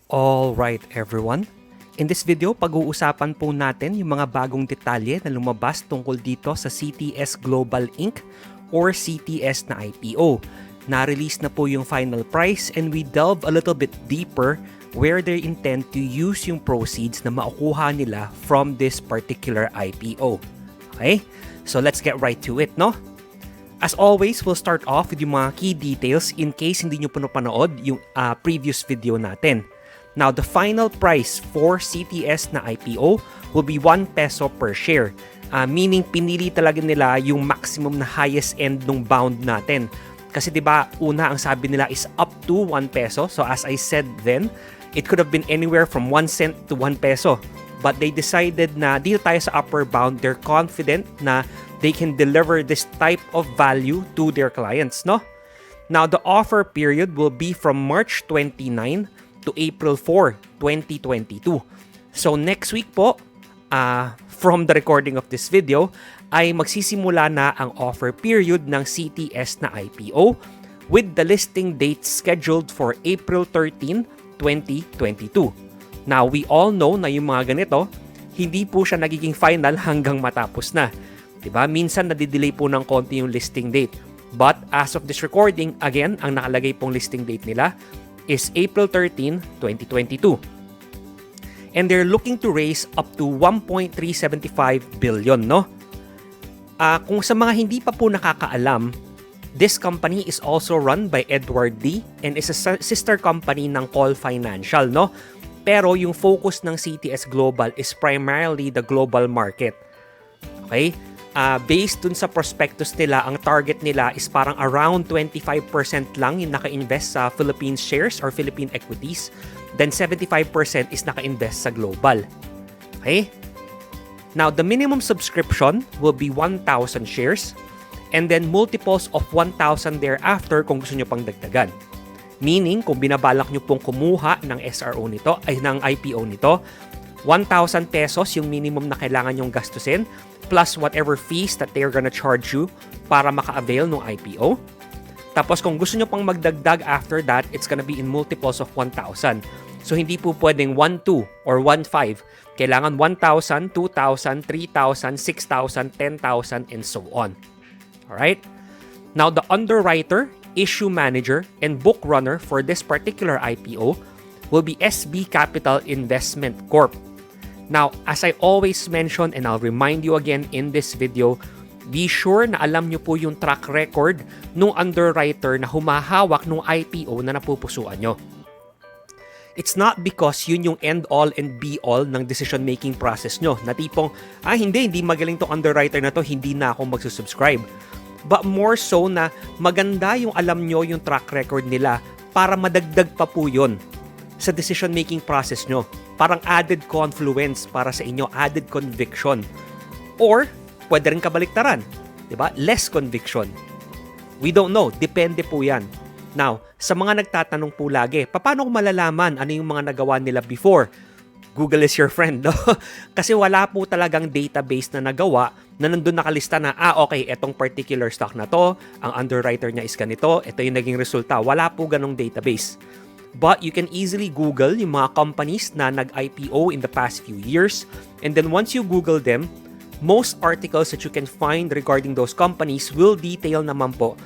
Alright everyone, in this video pag-uusapan po natin yung mga bagong detalye na lumabas tungkol dito sa CTS Global Inc. or CTS na IPO. Na-release na po yung final price and we delve a little bit deeper where they intend to use yung proceeds na makukuha nila from this particular IPO. Okay? So let's get right to it, no? As always, we'll start off with yung mga key details in case hindi nyo po napanood yung previous video natin. Now, the final price for CTS na IPO will be 1 peso per share. Meaning, pinili talaga nila yung maximum na highest end ng bound natin. Kasi 'di ba, una ang sabi nila is up to 1 peso. So as I said then, it could have been anywhere from 1 cent to 1 peso. But they decided na dito tayo sa upper bound, they're confident na they can deliver this type of value to their clients, no? Now, the offer period will be from March 29 to April 4, 2022. So next week po, from the recording of this video, ay magsisimula na ang offer period ng CTS na IPO with the listing date scheduled for April 13, 2022. Now, we all know na yung mga ganito, hindi po siya nagiging final hanggang matapos na. Diba? Minsan nadidelay po ng konti yung listing date. But as of this recording, again, ang nakalagay pong listing date nila is April 13, 2022. And they're looking to raise up to 1.375 billion, no? Kung sa mga hindi pa po nakakaalam, this company is also run by Edward D. and is a sister company ng COL Financial, no? Pero yung focus ng CTS Global is primarily the global market. Okay? Based dun sa prospectus nila, ang target nila is parang around 25% lang yung naka-invest sa Philippine shares or Philippine equities. Then 75% is naka-invest sa global. Okay? Now, the minimum subscription will be 1,000 shares and then multiples of 1,000 thereafter kung gusto nyo pang dagdagan. Meaning, kung binabalak nyo pong kumuha ng SRO nito, ay ng IPO nito, 1,000 pesos yung minimum na kailangan nyong gastusin plus whatever fees that they're gonna charge you para maka-avail ng IPO. Tapos kung gusto nyo pang magdagdag after that, it's gonna be in multiples of 1,000. So hindi po pwedeng 1,2 or 1,5. Kailangan 1,000, 2,000, 3,000, 6,000, 10,000, and so on. Alright? Now, the underwriter, issue manager, and book runner for this particular IPO will be SB Capital Investment Corp. Now, as I always mention and I'll remind you again in this video, be sure na alam nyo po yung track record ng underwriter na humahawak ng IPO na napupusuan nyo. It's not because yun yung end-all and be-all ng decision-making process nyo. Na tipong, hindi magaling tong underwriter na to, hindi na ako magsusubscribe. But more so na maganda yung alam nyo yung track record nila para madagdag pa po yun sa decision-making process nyo. Parang added confluence para sa inyo, added conviction. Or, pwede rin kabaliktaran. Diba? Less conviction. We don't know. Depende po yan. Now, sa mga nagtatanong po lagi, paano ko malalaman ano yung mga nagawa nila before? Google is your friend, no? Kasi wala po talagang database na nagawa na nandun nakalista na, okay, etong particular stock na to, ang underwriter niya is ganito, ito yung naging resulta. Wala po ganong database. But you can easily Google yung mga companies na nag-IPO in the past few years. And then once you Google them, most articles that you can find regarding those companies will detail naman po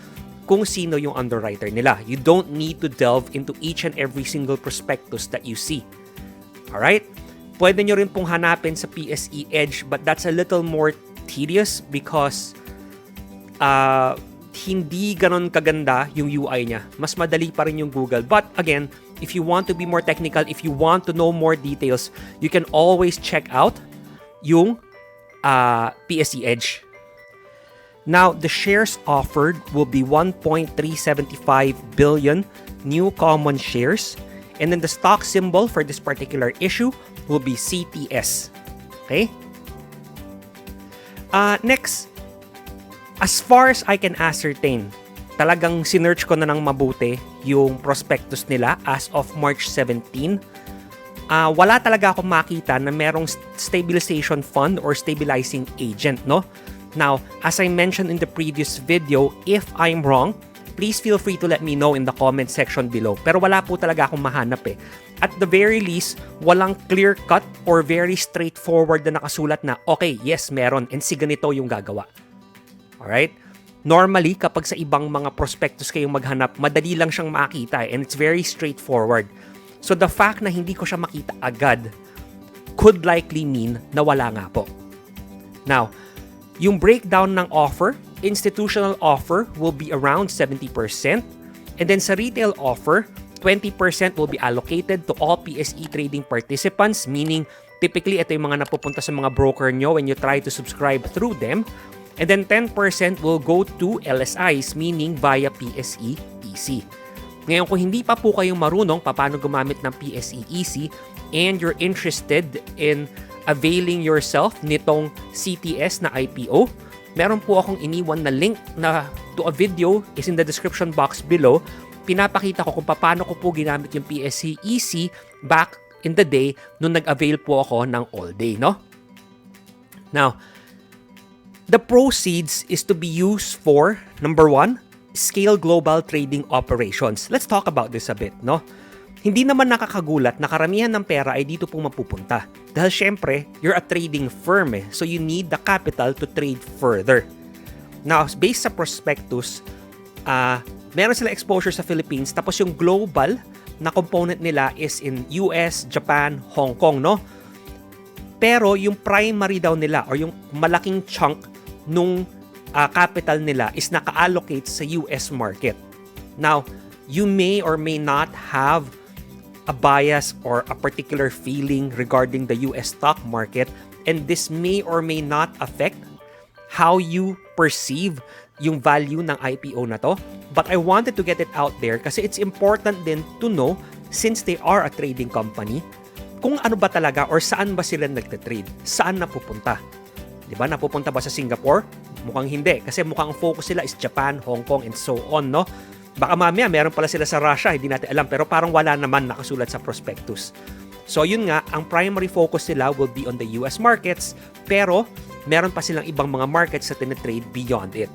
kung sino yung underwriter nila. You don't need to delve into each and every single prospectus that you see. Alright? Pwede nyo rin pong hanapin sa PSE Edge, but that's a little more tedious because hindi ganon kaganda yung UI niya. Mas madali pa rin yung Google. But again, if you want to be more technical, if you want to know more details, you can always check out yung PSE Edge. Now, the shares offered will be 1.375 billion new common shares. And then the stock symbol for this particular issue will be CTS. Okay? Next, as far as I can ascertain, talagang sinearch ko na ng mabuti yung prospectus nila as of March 17. Wala talaga akong makita na merong stabilization fund or stabilizing agent, no? Now, as I mentioned in the previous video, if I'm wrong, please feel free to let me know in the comment section below. Pero wala po talaga akong mahanap eh. At the very least, walang clear-cut or very straightforward na nakasulat na, okay, yes, meron, and si ganito yung gagawa. Alright? Normally, kapag sa ibang mga prospectus kayong maghanap, madali lang siyang makita and it's very straightforward. So the fact na hindi ko siya makita agad could likely mean na wala nga po. Now, yung breakdown ng offer, institutional offer will be around 70%. And then sa retail offer, 20% will be allocated to all PSE trading participants, meaning typically ito yung mga napupunta sa mga broker nyo when you try to subscribe through them. And then 10% will go to LSIs, meaning via PSE EC. Ngayon, kung hindi pa po kayong marunong paano gumamit ng PSE EC and you're interested in availing yourself nitong CTS na IPO, meron po akong iniwan na link na to a video is in the description box below. Pinapakita ko kung paano ko po ginamit yung PSE EC back in the day nung nag-avail po ako ng all day, no? Now, the proceeds is to be used for, number 1, scale global trading operations. Let's talk about this a bit, no? Hindi naman nakakagulat na karamihan ng pera ay dito po mapupunta. Dahil syempre, you're a trading firm eh. So you need the capital to trade further. Now, based sa prospectus, meron sila exposure sa Philippines, tapos yung global na component nila is in US, Japan, Hong Kong, no? Pero yung primary daw nila or yung malaking chunk nung capital nila is naka-allocate sa US market. Now, you may or may not have a bias or a particular feeling regarding the US stock market, and this may or may not affect how you perceive yung value ng IPO na to. But I wanted to get it out there kasi it's important din to know, since they are a trading company, kung ano ba talaga or saan ba sila nagte-trade, saan napupunta. Diba? Napupunta ba sa Singapore? Mukhang hindi kasi mukhang focus sila is Japan, Hong Kong, and so on, no? Baka mamaya meron pala sila sa Russia, hindi natin alam, pero parang wala naman nakasulat sa prospectus. So yun nga, ang primary focus nila will be on the US markets, pero meron pa silang ibang mga markets na tinitrade beyond it.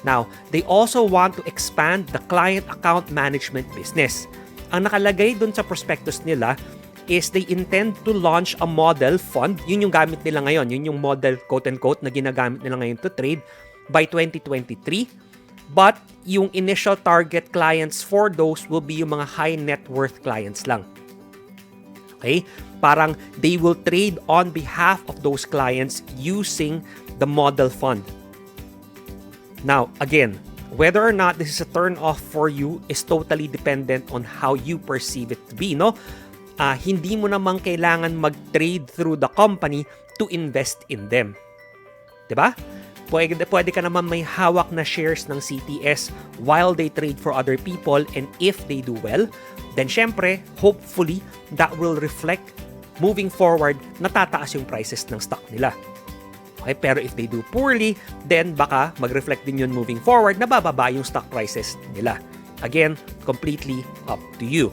Now, they also want to expand the client account management business. Ang nakalagay dun sa prospectus nila is they intend to launch a model fund. Yun yung gamit nila ngayon. Yun yung model, quote-unquote, na ginagamit nila ngayon to trade by 2023. But yung initial target clients for those will be yung mga high net worth clients lang. Okay? Parang they will trade on behalf of those clients using the model fund. Now, again, whether or not this is a turn off for you is totally dependent on how you perceive it to be, no? Hindi mo namang kailangan mag-trade through the company to invest in them. Diba? Pwede ka naman may hawak na shares ng CTS while they trade for other people, and if they do well, then syempre, hopefully, that will reflect moving forward na tataas yung prices ng stock nila. Okay, pero if they do poorly, then baka mag-reflect din yun moving forward na bababa yung stock prices nila. Again, completely up to you.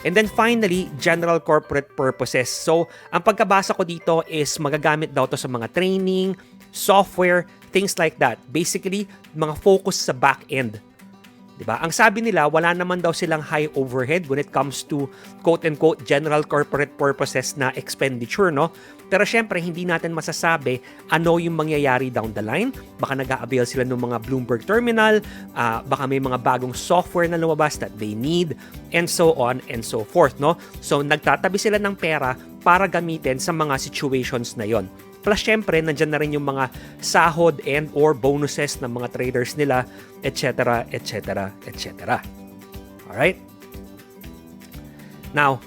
And then finally, general corporate purposes. So, ang pagkabasa ko dito is magagamit daw to sa mga training, software, things like that. Basically, mga focus sa back-end. Diba? Ang sabi nila, wala naman daw silang high overhead when it comes to quote-unquote general corporate purposes na expenditure, no? Pero syempre, hindi natin masasabi ano yung mangyayari down the line. Baka nag-a-avail sila ng mga Bloomberg terminal, baka may mga bagong software na lumabas that they need, and so on and so forth, no? So, nagtatabi sila ng pera para gamitin sa mga situations na yon. Plus, syempre, nandyan na rin yung mga sahod and or bonuses ng mga traders nila, etc., etc., etc. Alright? Now,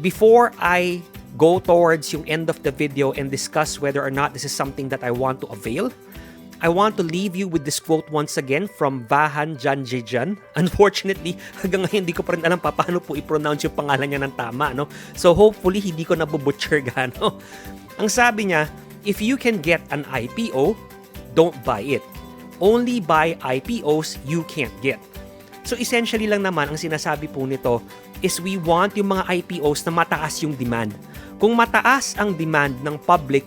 before I go towards yung end of the video and discuss whether or not this is something that I want to avail, I want to leave you with this quote once again from Vahan Janjijan. Unfortunately, hanggang ngayon hindi ko pa rin alam paano po i-pronounce yung pangalan niya ng tama, no? So hopefully hindi ko nabubutcher gano. Ang sabi niya, if you can get an IPO, don't buy it. Only buy IPOs you can't get. So essentially lang naman ang sinasabi po nito is we want yung mga IPOs na mataas yung demand. Kung mataas ang demand ng public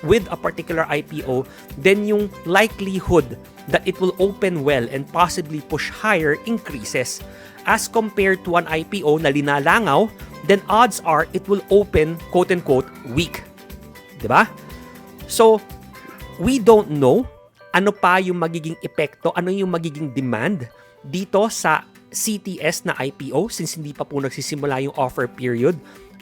with a particular IPO, then yung likelihood that it will open well and possibly push higher increases. As compared to an IPO na linalangaw, then odds are it will open quote-unquote weak. Diba? So, we don't know ano pa yung magiging epekto, ano yung magiging demand dito sa CTS na IPO since hindi pa po nagsisimula yung offer period.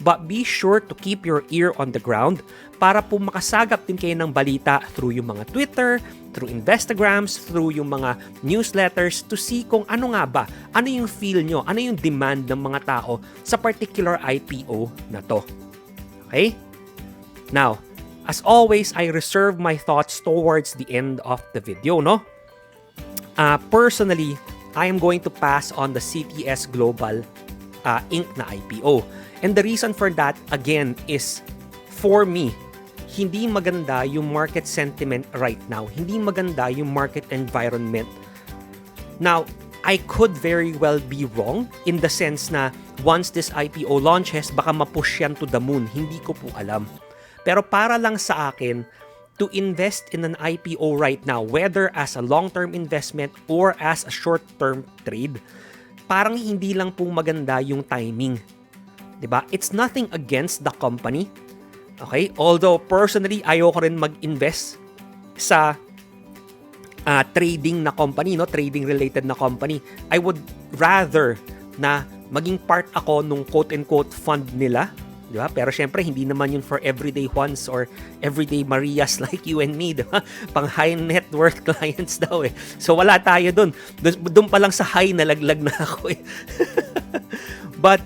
But be sure to keep your ear on the ground para po makasagap din kayo ng balita through yung mga Twitter, through Instagrams, through yung mga newsletters to see kung ano nga ba, ano yung feel nyo, ano yung demand ng mga tao sa particular IPO na to. Okay? Now, as always, I reserve my thoughts towards the end of the video, no? Personally, I am going to pass on the CTS Global Inc. na IPO. And the reason for that, again, is for me, hindi maganda yung market sentiment right now. Hindi maganda yung market environment. Now, I could very well be wrong in the sense na once this IPO launches, baka mapush yan to the moon. Hindi ko po alam. Pero para lang sa akin, to invest in an IPO right now, whether as a long-term investment or as a short-term trade, parang hindi lang po maganda yung timing. 'Di ba? It's nothing against the company. Okay? Although personally, ayoko rin mag-invest sa trading na company, no? Trading related na company. I would rather na maging part ako nung quote-unquote fund nila. Diba? Pero syempre, hindi naman yun for everyday Juans or everyday Marias like you and me. Diba? Pang high net worth clients daw eh. So wala tayo dun. Dun pa lang sa high nalaglag na ako eh. But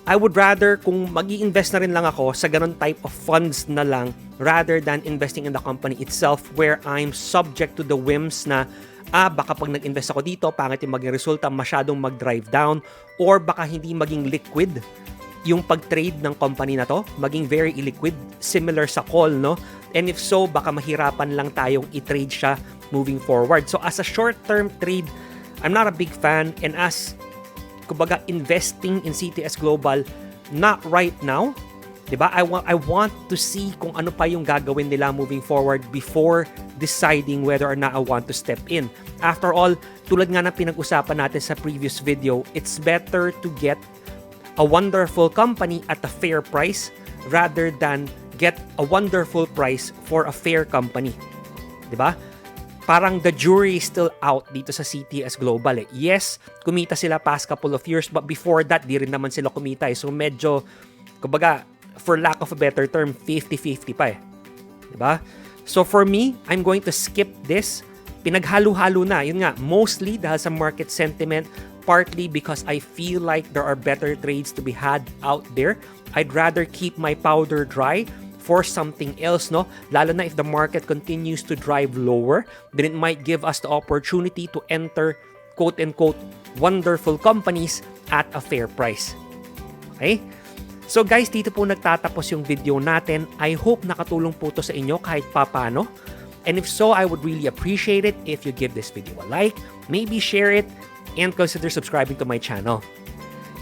I would rather kung mag-i-invest na rin lang ako sa ganun type of funds na lang rather than investing in the company itself where I'm subject to the whims na baka pag nag-invest ako dito, pangit yung maging resulta, masyadong mag-drive down or baka hindi maging liquid yung pag-trade ng company na to, maging very illiquid, similar sa COL, no? And if so, baka mahirapan lang tayong i-trade siya moving forward. So as a short-term trade, I'm not a big fan. And as, kumbaga, investing in CTS Global, not right now. Diba? I want to see kung ano pa yung gagawin nila moving forward before deciding whether or not I want to step in. After all, tulad nga ng pinag-usapan natin sa previous video, it's better to get a wonderful company at a fair price rather than get a wonderful price for a fair company. 'Di ba? Parang the jury is still out dito sa CTS Global eh. Yes, kumita sila past couple of years but before that, di rin naman sila kumita eh. So medyo, kumbaga, for lack of a better term, 50-50 pa eh. 'Di ba? So for me, I'm going to skip this. Pinaghalo-halo na. Yun nga, mostly dahil sa market sentiment, partly because I feel like there are better trades to be had out there. I'd rather keep my powder dry for something else, no? Lalo na if the market continues to drive lower, then it might give us the opportunity to enter quote-unquote wonderful companies at a fair price. Okay? So guys, dito po nagtatapos yung video natin. I hope nakatulong po to sa inyo kahit papano. And if so, I would really appreciate it if you give this video a like, maybe share it, and consider subscribing to my channel.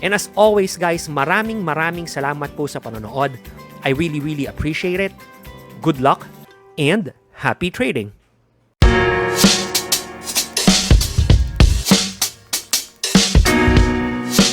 And as always guys, maraming salamat po sa panonood. I really appreciate it. Good luck and happy trading!